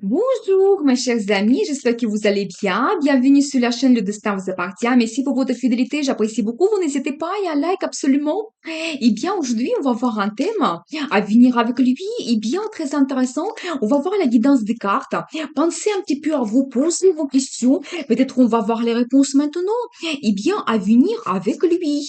Bonjour, mes chers amis, j'espère que vous allez bien. Bienvenue sur la chaîne Le Destin vous appartient. Merci pour votre fidélité, j'apprécie beaucoup. Vous n'hésitez pas à un like absolument. Eh bien, aujourd'hui, on va voir un thème à venir avec lui. Eh bien, très intéressant. On va voir la guidance des cartes. Pensez un petit peu à vous poser vos questions. Peut-être on va voir les réponses maintenant. Eh bien, à venir avec lui.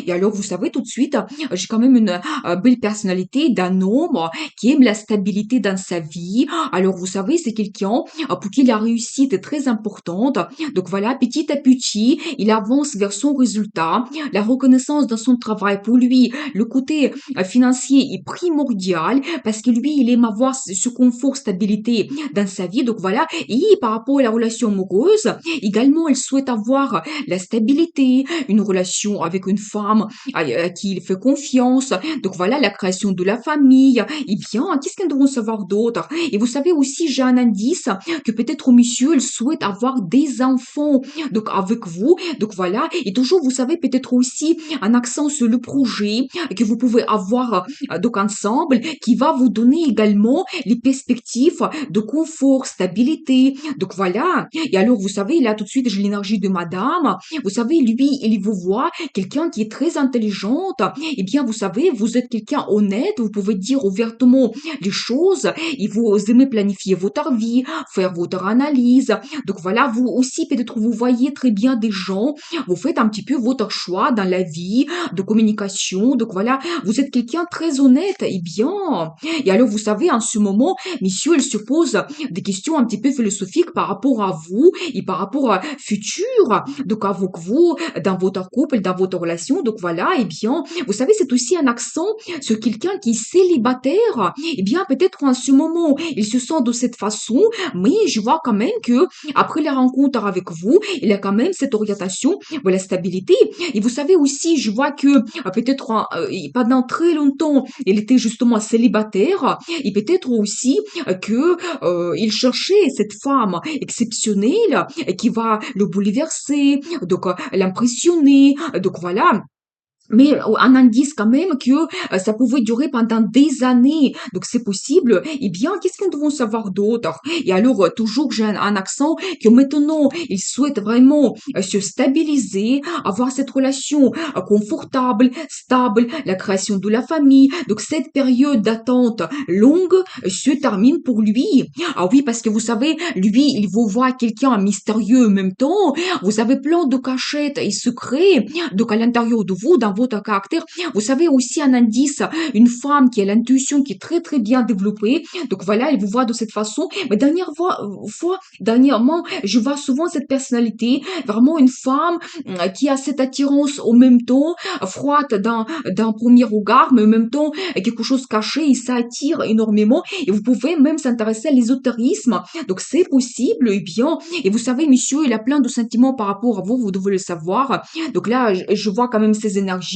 Et alors, vous savez, tout de suite, j'ai quand même une belle personnalité d'un homme qui aime la stabilité dans sa vie. Alors, vous savez, c'est quelqu'un pour qui la réussite est très importante. Donc voilà, petit à petit, il avance vers son résultat. La reconnaissance dans son travail, pour lui, le côté financier est primordial parce que lui, il aime avoir ce confort, stabilité dans sa vie. Donc voilà, et par rapport à la relation amoureuse, également, il souhaite avoir la stabilité, une relation avec une femme à qui il fait confiance. Donc voilà, la création de la famille. Eh bien, qu'est-ce qu'ils devront savoir d'autre? Et vous savez aussi, j'ai un indice que peut-être monsieur, il souhaite avoir des enfants. Donc avec vous. Donc voilà. Et toujours, vous savez, peut-être aussi un accent sur le projet que vous pouvez avoir donc ensemble, qui va vous donner également les perspectives de confort, stabilité. Donc voilà. Et alors, vous savez, là, tout de suite, j'ai l'énergie de madame. Vous savez, lui, il vous voit quelqu'un qui est très intelligente. Eh bien, vous savez, vous êtes quelqu'un honnête. Vous pouvez dire ouvertement les choses. Et vous aimez planifier votre vie, faire votre analyse. Donc voilà, vous aussi, peut-être, vous voyez très bien des gens. Vous faites un petit peu votre choix dans la vie de communication. Donc voilà, vous êtes quelqu'un très honnête. Eh bien, et alors, vous savez, en ce moment, monsieur, il se pose des questions un petit peu philosophiques par rapport à vous et par rapport à futur. Donc, avec vous, dans votre couple, dans votre relation. Donc, voilà, eh bien, vous savez, c'est aussi un accent sur quelqu'un qui est célibataire. Eh bien, peut-être en ce moment, il se sent de cette façon, mais je vois quand même que après la rencontre avec vous, il a quand même cette orientation vers la stabilité. Et vous savez aussi, je vois que peut-être pendant très longtemps, il était justement célibataire et peut-être aussi que il cherchait cette femme exceptionnelle qui va le bouleverser, donc l'impressionner, donc voilà. Mais un indice quand même que ça pouvait durer pendant des années. Donc c'est possible. Eh bien, qu'est-ce que nous devons savoir d'autre? Et alors, toujours, j'ai un accent que maintenant, il souhaite vraiment se stabiliser, avoir cette relation confortable, stable, la création de la famille. Donc cette période d'attente longue se termine pour lui. Ah oui, parce que vous savez, lui, il vous voit quelqu'un mystérieux en même temps. Vous avez plein de cachettes et secrets. Donc à l'intérieur de vous, dans votre caractère, vous savez aussi un indice, une femme qui a l'intuition qui est très très bien développée. Donc voilà, elle vous voit de cette façon. Mais dernièrement, je vois souvent cette personnalité, vraiment une femme qui a cette attirance au même temps, froide d'un premier regard, mais en même temps quelque chose caché et ça attire énormément. Et vous pouvez même s'intéresser à l'ésotérisme. Donc c'est possible, et bien. Et vous savez, monsieur, il a plein de sentiments par rapport à vous, vous devez le savoir. Donc là, je vois quand même ses énergies,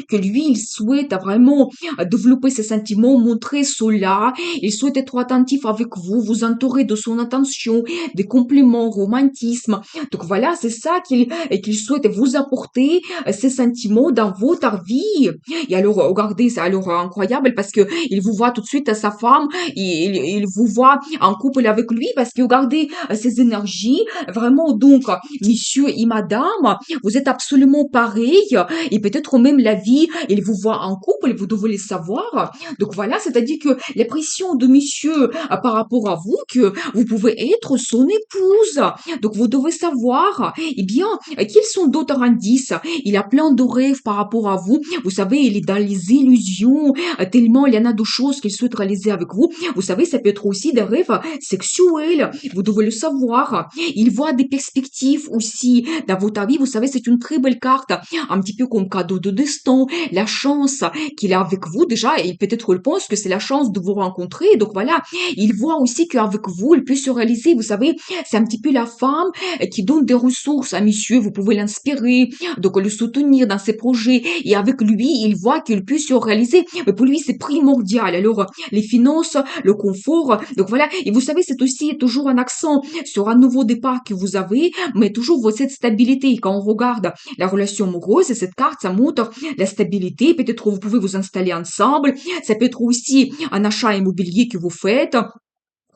que lui, il souhaite vraiment développer ses sentiments, montrer cela. Il souhaite être attentif avec vous, vous entourer de son attention, des compliments, romantisme. Donc voilà, c'est ça qu'il souhaite vous apporter, ces sentiments dans votre vie. Et alors, regardez, c'est alors incroyable parce que il vous voit tout de suite à sa femme, il vous voit en couple avec lui parce que regardez ces énergies, vraiment donc, monsieur et madame, vous êtes absolument pareils et peut-être même la vie, il vous voit en couple, vous devez le savoir. Donc voilà, c'est-à-dire que les pressions de monsieur par rapport à vous, que vous pouvez être son épouse. Donc vous devez savoir, eh bien, quels sont d'autres indices? Il a plein de rêves par rapport à vous. Vous savez, il est dans les illusions, tellement il y en a de choses qu'il souhaite réaliser avec vous. Vous savez, ça peut être aussi des rêves sexuels. Vous devez le savoir. Il voit des perspectives aussi dans votre vie. Vous savez, c'est une très belle carte, un petit peu comme cadeau de destin, la chance qu'il a avec vous déjà, et peut-être il pense que c'est la chance de vous rencontrer. Donc voilà, il voit aussi qu'avec vous, il peut se réaliser. Vous savez, c'est un petit peu la femme qui donne des ressources à monsieur. Vous pouvez l'inspirer, donc le soutenir dans ses projets. Et avec lui, il voit qu'il peut se réaliser. Mais pour lui, c'est primordial. Alors, les finances, le confort. Donc voilà. Et vous savez, c'est aussi toujours un accent sur un nouveau départ que vous avez, mais toujours cette stabilité. Quand on regarde la relation amoureuse, cette carte, ça montre la stabilité. Peut-être vous pouvez vous installer ensemble. Ça peut être aussi un achat immobilier que vous faites.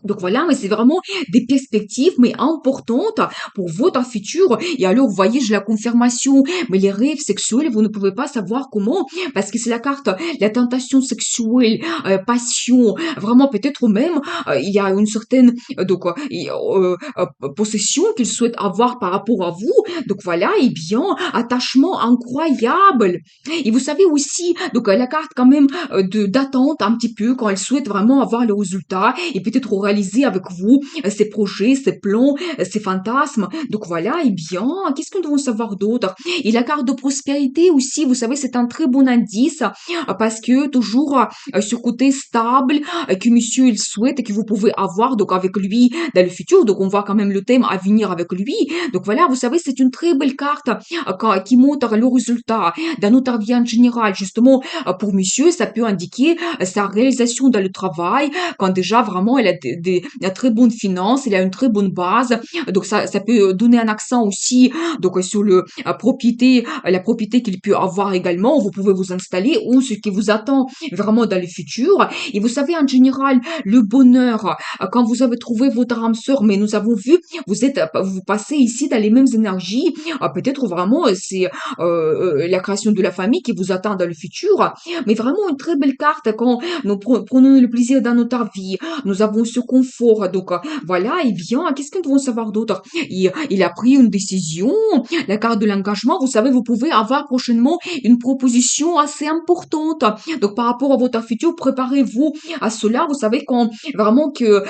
Donc voilà, mais c'est vraiment des perspectives, mais importantes pour votre futur. Et alors, vous voyez, j'ai la confirmation. Mais les rêves sexuels, vous ne pouvez pas savoir comment, parce que c'est la carte, la tentation sexuelle, passion, vraiment peut-être même, il y a une certaine possession qu'il souhaite avoir par rapport à vous. Donc voilà, et bien, attachement incroyable. Et vous savez aussi, donc la carte quand même d'attente un petit peu quand elle souhaite vraiment avoir le résultat et peut-être réaliser avec vous ses projets, ses plans, ses fantasmes. Donc voilà, et bien, qu'est-ce que nous devons savoir d'autre? Et la carte de prospérité aussi, vous savez, c'est un très bon indice parce que toujours ce côté stable que monsieur il souhaite et que vous pouvez avoir donc avec lui dans le futur. Donc on voit quand même le thème à venir avec lui. Donc voilà, vous savez, c'est une très belle carte qui montre le résultat dans notre vie en général. Justement, pour monsieur, ça peut indiquer sa réalisation dans le travail, quand déjà vraiment elle a de très bonnes finances, elle a une très bonne base. Donc ça peut donner un accent aussi donc sur la propriété qu'il peut avoir également. Vous pouvez vous installer ou ce qui vous attend vraiment dans le futur. Et vous savez, en général, le bonheur, quand vous avez trouvé votre âme sœur, mais nous avons vu, vous passez ici dans les mêmes énergies. Peut-être vraiment, c'est la création de la famille qui vous attend dans le futur. Mais vraiment une très belle carte quand nous prenons le plaisir dans notre vie. Nous avons ce confort. Donc voilà, et bien, qu'est-ce que nous devons savoir d'autre? Il a pris une décision. La carte de l'engagement, vous savez, vous pouvez avoir prochainement une proposition assez importante. Donc par rapport à votre futur, préparez-vous à cela. Vous savez quand vraiment que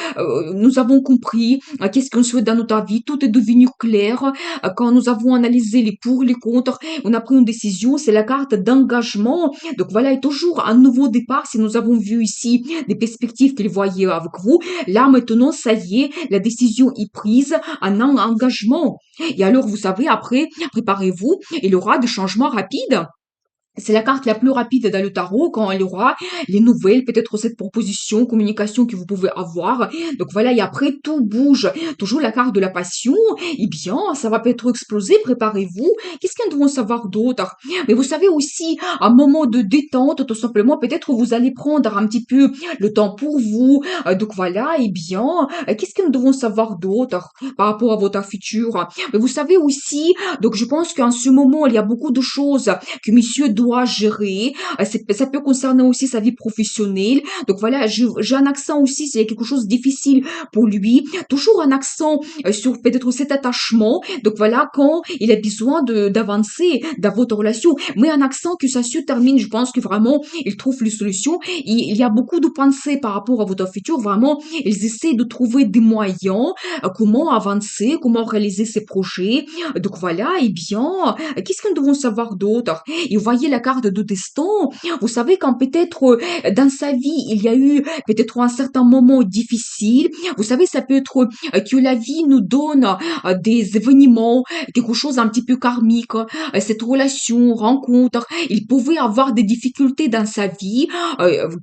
nous avons compris qu'est-ce qu'on souhaite dans notre vie, tout est devenu clair. Quand nous avons analysé les pour, les contre, on a pris une décision, c'est la carte d'engagement. Donc voilà, et toujours un nouveau départ. Si nous avons vu ici des perspectives qu'il voyait avec vous, là maintenant, ça y est, la décision est prise, un engagement. Et alors, vous savez, après, préparez-vous, il y aura des changements rapides. C'est la carte la plus rapide dans le tarot quand il y aura les nouvelles, peut-être cette proposition, communication que vous pouvez avoir. Donc voilà, et après tout bouge. Toujours la carte de la passion. Eh bien, ça va peut-être exploser, préparez-vous. Qu'est-ce qu'on doit savoir d'autre? Mais vous savez aussi, un moment de détente, tout simplement, peut-être vous allez prendre un petit peu le temps pour vous. Donc voilà, eh bien, qu'est-ce que nous devons savoir d'autre par rapport à votre futur? Mais vous savez aussi, donc je pense qu'en ce moment, il y a beaucoup de choses que monsieur doit gérer. Ça peut concerner aussi sa vie professionnelle. Donc voilà, j'ai un accent aussi, s'il y a quelque chose de difficile pour lui. Toujours un accent sur peut-être cet attachement. Donc voilà, quand il a besoin d'avancer dans votre relation. Mais un accent que ça se termine, je pense que vraiment, il trouve les solutions. Il y a beaucoup de pensées par rapport à votre futur. Vraiment, ils essaient de trouver des moyens, comment avancer, comment réaliser ses projets. Donc voilà, et bien, qu'est-ce que nous devons savoir d'autre? Et vous voyez la carte de destin. Vous savez quand peut-être dans sa vie, il y a eu peut-être un certain moment difficile. Vous savez, ça peut être que la vie nous donne des événements, quelque chose un petit peu karmique, cette relation, rencontre. Il pouvait avoir des difficultés dans sa vie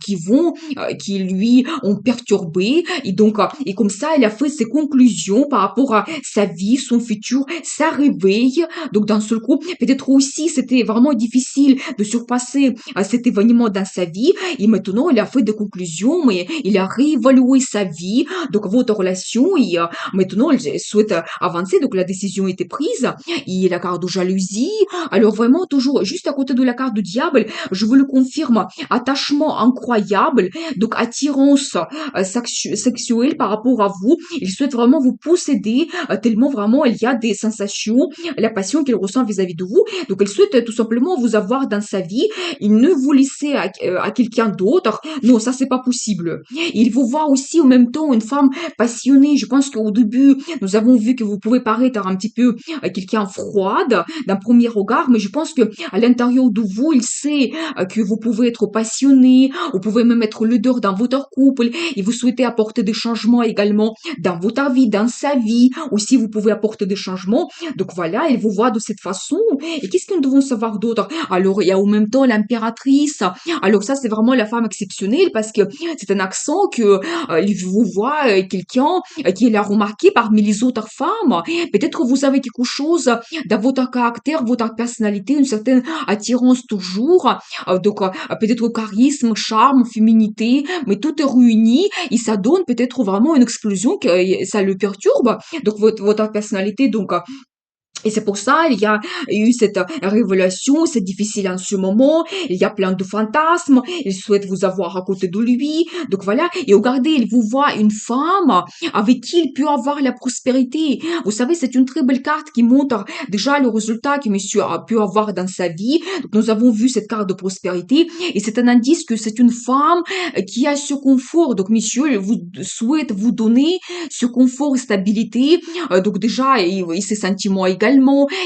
qui lui ont perturbé. Et donc, et comme ça, il a fait ses conclusions par rapport à sa vie, son futur, sa réveil. Donc, d'un seul coup, peut-être aussi, c'était vraiment difficile de surpasser cet événement dans sa vie. Et maintenant, il a fait des conclusions, mais il a réévalué sa vie, donc votre relation, et maintenant, il souhaite avancer. Donc, la décision était prise. Et la carte de jalousie. Alors, vraiment, toujours juste à côté de la carte du diable, je vous le confirme, attachement incroyable, donc attirance sexuelle par rapport à vous. Il souhaite vraiment vous posséder tellement vraiment il y a des sensations, la passion qu'il ressent vis-à-vis de vous. Donc, il souhaite tout simplement vous avoir dans sa vie. Il ne vous laisser à quelqu'un d'autre. Non, ça, c'est pas possible. Il vous voit aussi en même temps une femme passionnée. Je pense qu'au début, nous avons vu que vous pouvez paraître un petit peu quelqu'un froide d'un premier regard, mais je pense que à l'intérieur de vous, il sait que vous pouvez être passionné, vous pouvez même être leader dans votre couple et vous souhaitez apporter des changements également dans votre vie, dans sa vie. Aussi, vous pouvez apporter des changements. Donc voilà, il vous voit de cette façon. Et qu'est-ce que nous devons savoir d'autre? Alors, Alors, il y a en même temps l'impératrice. Alors ça, c'est vraiment la femme exceptionnelle parce que c'est un accent que il vous voit quelqu'un qui l'a remarqué parmi les autres femmes. Peut-être que vous avez quelque chose dans votre caractère, votre personnalité, une certaine attirance toujours. Donc, peut-être charisme, charme, féminité, mais tout est réuni et ça donne peut-être vraiment une explosion que ça le perturbe. Donc, votre personnalité, donc, et c'est pour ça, il y a eu cette révélation, c'est difficile en ce moment, il y a plein de fantasmes, il souhaite vous avoir à côté de lui, donc voilà, et regardez, il vous voit une femme avec qui il peut avoir la prospérité. Vous savez, c'est une très belle carte qui montre déjà le résultat que monsieur a pu avoir dans sa vie. Donc nous avons vu cette carte de prospérité, et c'est un indice que c'est une femme qui a ce confort. Donc monsieur vous souhaite vous donner ce confort, stabilité, donc déjà, et ses sentiments également,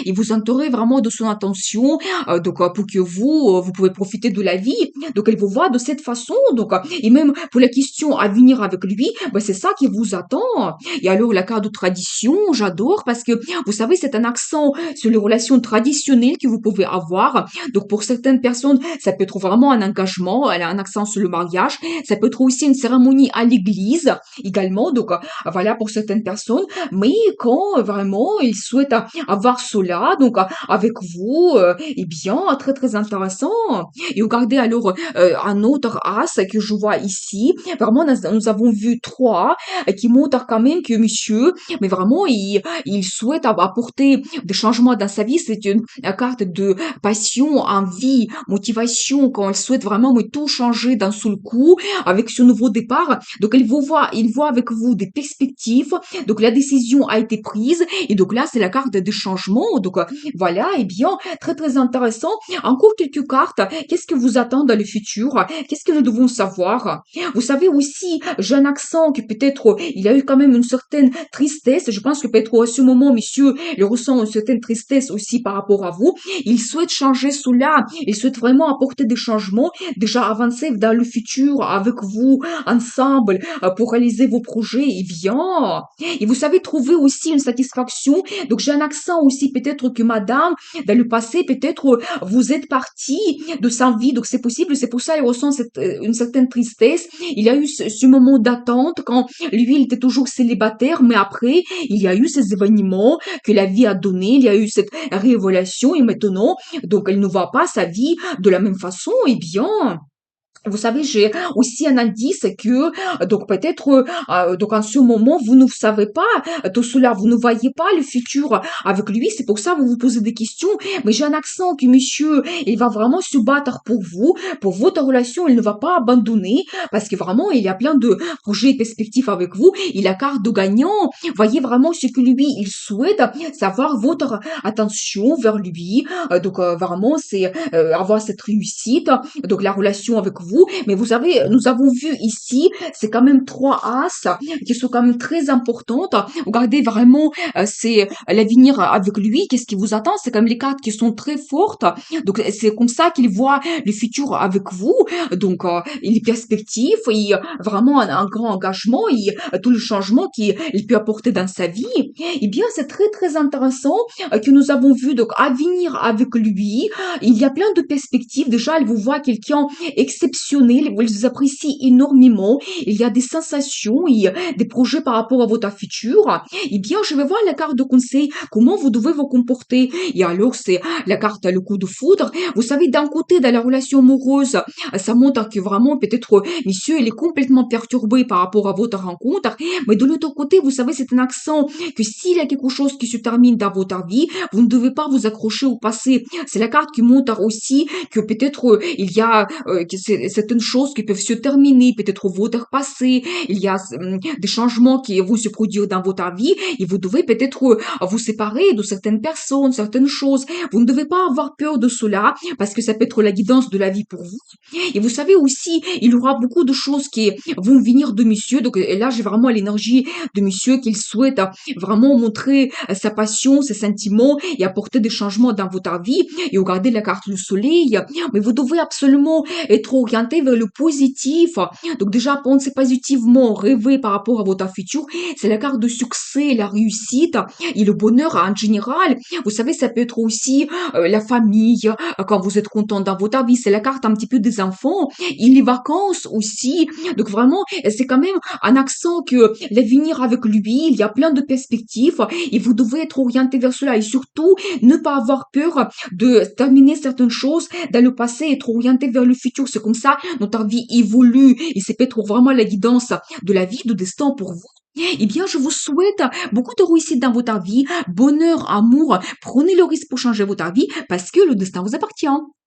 il vous entourer vraiment de son attention, donc pour que vous pouvez profiter de la vie. Donc elle vous voit de cette façon, donc et même pour la question à venir avec lui, ben, c'est ça qui vous attend. Et alors la carte de tradition, j'adore parce que vous savez, c'est un accent sur les relations traditionnelles que vous pouvez avoir. Donc pour certaines personnes, ça peut être vraiment un engagement, elle a un accent sur le mariage, ça peut être aussi une cérémonie à l'église également. Donc voilà pour certaines personnes, mais quand vraiment ils souhaitent avoir cela, donc avec vous, eh bien, très très intéressant. Et regardez alors un autre as que je vois ici. Vraiment, nous avons vu trois qui montrent quand même que monsieur, mais vraiment, il souhaite apporter des changements dans sa vie. C'est une carte de passion, envie, motivation, quand il souhaite vraiment mais tout changer d'un seul coup avec ce nouveau départ. Donc, il voit avec vous des perspectives. Donc, la décision a été prise. Et donc là, c'est la carte des changements. Donc, voilà, eh bien, très, très intéressant. Encore quelques cartes. Qu'est-ce que vous attend dans le futur? Qu'est-ce que nous devons savoir? Vous savez aussi, j'ai un accent que peut-être il a eu quand même une certaine tristesse. Je pense que peut-être à ce moment, monsieur, il ressent une certaine tristesse aussi par rapport à vous. Il souhaite changer cela. Il souhaite vraiment apporter des changements, déjà avancer dans le futur avec vous, ensemble, pour réaliser vos projets. Eh bien, et vous savez trouver aussi une satisfaction. Donc j'ai un accent aussi, peut-être que madame, dans le passé, peut-être vous êtes partie de sa vie. Donc c'est possible, c'est pour ça il ressent une certaine tristesse. Il y a eu ce moment d'attente quand lui, il était toujours célibataire, mais après, il y a eu ces événements que la vie a donné, il y a eu cette révélation et maintenant, donc elle ne voit pas sa vie de la même façon. Eh bien, vous savez, j'ai aussi un indice que, donc peut-être, donc en ce moment, vous ne savez pas tout cela, vous ne voyez pas le futur avec lui, c'est pour ça que vous vous posez des questions, mais j'ai un accent que monsieur, il va vraiment se battre pour vous, pour votre relation, il ne va pas abandonner, parce que vraiment, il y a plein de projets et perspectives avec vous, il a carte de gagnant, voyez vraiment ce que lui, il souhaite, savoir votre attention vers lui, donc vraiment, c'est avoir cette réussite, donc la relation avec vous. Mais vous savez, nous avons vu ici, c'est quand même trois as qui sont quand même très importantes. Regardez vraiment, c'est l'avenir avec lui. Qu'est-ce qui vous attend? C'est comme les cartes qui sont très fortes. Donc c'est comme ça qu'il voit le futur avec vous. Donc les perspectives, et vraiment un grand engagement et tout le changement qu'il peut apporter dans sa vie. Eh bien, c'est très très intéressant que nous avons vu. Donc à venir avec lui, il y a plein de perspectives. Déjà, elle vous voit quelqu'un exceptionnel, vous les appréciez énormément. Il y a des sensations et des projets par rapport à votre futur. Eh bien, je vais voir la carte de conseil, comment vous devez vous comporter. Et alors, c'est la carte le coup de foudre. Vous savez, d'un côté, dans la relation amoureuse, ça montre que vraiment, peut-être, monsieur, il est complètement perturbé par rapport à votre rencontre. Mais de l'autre côté, vous savez, c'est un accent que s'il y a quelque chose qui se termine dans votre vie, vous ne devez pas vous accrocher au passé. C'est la carte qui montre aussi que peut-être il y a que certaines choses qui peuvent se terminer, peut-être votre passé, il y a des changements qui vont se produire dans votre vie et vous devez peut-être vous séparer de certaines personnes, certaines choses. Vous ne devez pas avoir peur de cela parce que ça peut être la guidance de la vie pour vous. Et vous savez aussi, il y aura beaucoup de choses qui vont venir de monsieur. Donc et là, j'ai vraiment l'énergie de monsieur qu'il souhaite vraiment montrer sa passion, ses sentiments et apporter des changements dans votre vie. Et regardez la carte du soleil. Mais vous devez absolument être orienté orienter vers le positif. Donc déjà, pensez positivement, rêvez par rapport à votre futur. C'est la carte de succès, la réussite et le bonheur en général. Vous savez, ça peut être aussi la famille, quand vous êtes content dans votre vie. C'est la carte un petit peu des enfants et les vacances aussi. Donc vraiment, c'est quand même un accent que l'avenir avec lui, il y a plein de perspectives et vous devez être orienté vers cela et surtout ne pas avoir peur de terminer certaines choses dans le passé et être orienté vers le futur. C'est comme ça, notre vie évolue et c'est peut-être vraiment la guidance de la vie, de destin pour vous. Eh bien, je vous souhaite beaucoup de réussite dans votre vie, bonheur, amour. Prenez le risque pour changer votre vie parce que le destin vous appartient.